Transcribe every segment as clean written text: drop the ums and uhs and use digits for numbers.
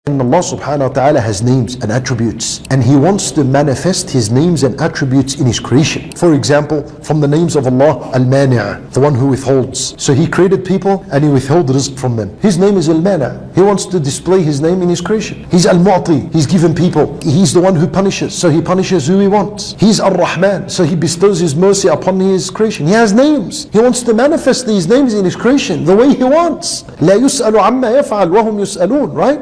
And Allah subhanahu wa ta'ala has names and attributes, and He wants to manifest His names and attributes in His creation. For example, from the names of Allah, Al-Mani', the one who withholds. So He created people and He withheld rizq from them. His name is Al-Mani'. He wants to display His name in His creation. He's Al-Mu'ti. He's given people. He's the one who punishes, so He punishes who He wants. He's Ar-Rahman, so He bestows His mercy upon His creation. He has names. He wants to manifest these names in His creation the way He wants. لا يسأل عما يفعل وهم يسألون, right?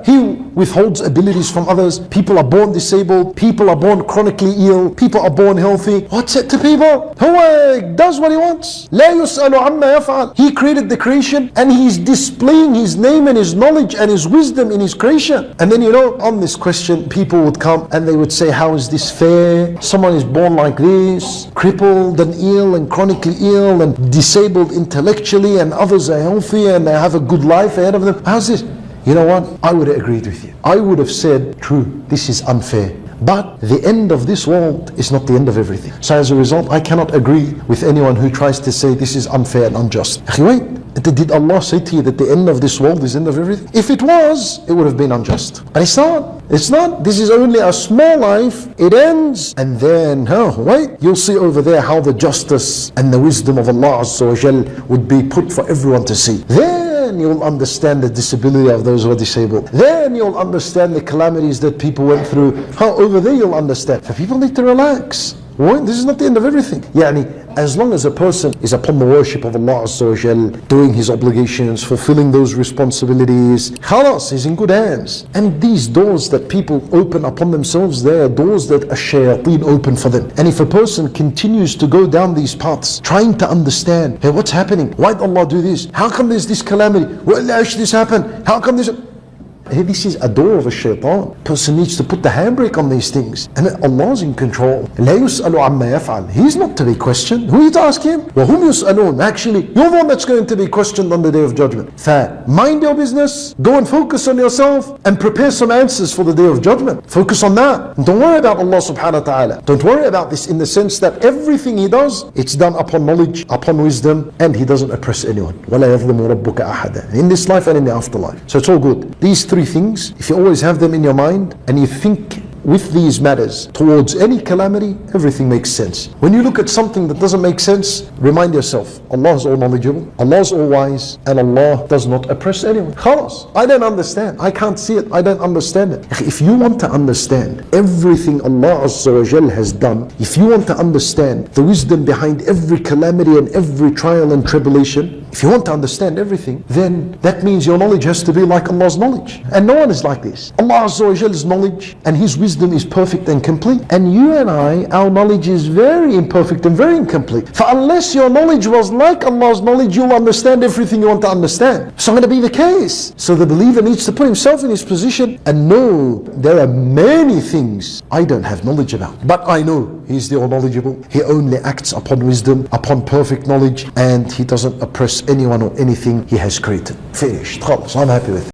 He withholds abilities from others. People are born disabled. People are born chronically ill. People are born healthy. What's it to people? Who does what He wants. لا يسأل عما يفعل. He created the creation and He's displaying His name and His knowledge and His wisdom in His creation. And then on this question, people would come and they would say, how is this fair? Someone is born like this, crippled and ill and chronically ill and disabled intellectually, and others are healthy and they have a good life ahead of them. How's this? You know what? I would have agreed with you. I would have said, true, this is unfair. But the end of this world is not the end of everything. So as a result, I cannot agree with anyone who tries to say this is unfair and unjust. Wait, did Allah say to you that the end of this world is the end of everything? If it was, it would have been unjust. But it's not. It's not. This is only a small life. It ends. And then, wait, you'll see over there how the justice and the wisdom of Allah Azza wa Jal would be put for everyone to see. Then you'll understand the disability of those who are disabled. Then you'll understand the calamities that people went through. Over there you'll understand. So people need to relax. Right? This is not the end of everything. As long as a person is upon the worship of Allah Azza wa Jal, doing his obligations, fulfilling those responsibilities, khalas, he's in good hands. And these doors that people open upon themselves, they are doors that a shayateen open for them. And if a person continues to go down these paths, trying to understand, hey, what's happening? Why did Allah do this? How come there's this calamity? Why did this happen? How come this? Hey, this is a door of a shaitan. Person needs to put the handbrake on these things. And Allah's in control. لا يسأل عما يفعل. He's not to be questioned. Who are you to ask Him? وهم يسألون. Actually, you're the one that's going to be questioned on the Day of Judgment. Mind your business. Go and focus on yourself and prepare some answers for the Day of Judgment. Focus on that. And don't worry about Allah subhanahu wa ta'ala. Don't worry about this in the sense that everything He does, it's done upon knowledge, upon wisdom, and He doesn't oppress anyone. ولا يظلم ربك أحدا. In this life and in the afterlife. So it's all good. These three things, if you always have them in your mind and you think with these matters towards any calamity, everything makes sense. When you look at something that doesn't make sense, remind yourself, Allah is all knowledgeable, Allah is all wise, and Allah does not oppress anyone. Khalas, I don't understand. I can't see it. I don't understand it. If you want to understand everything Allah Azza wa Jal has done, if you want to understand the wisdom behind every calamity and every trial and tribulation, if you want to understand everything, then that means your knowledge has to be like Allah's knowledge. And no one is like this. Allah Azza wa Jal's knowledge and His wisdom is perfect and complete. And you and I, our knowledge is very imperfect and very incomplete. For unless your knowledge was like Allah's knowledge, you'll understand everything you want to understand. It's not going to be the case. So the believer needs to put himself in his position and know there are many things I don't have knowledge about. But I know He's the all-knowledgeable. He only acts upon wisdom, upon perfect knowledge, and He doesn't oppress anyone or anything He has created. Finished. I'm happy with it.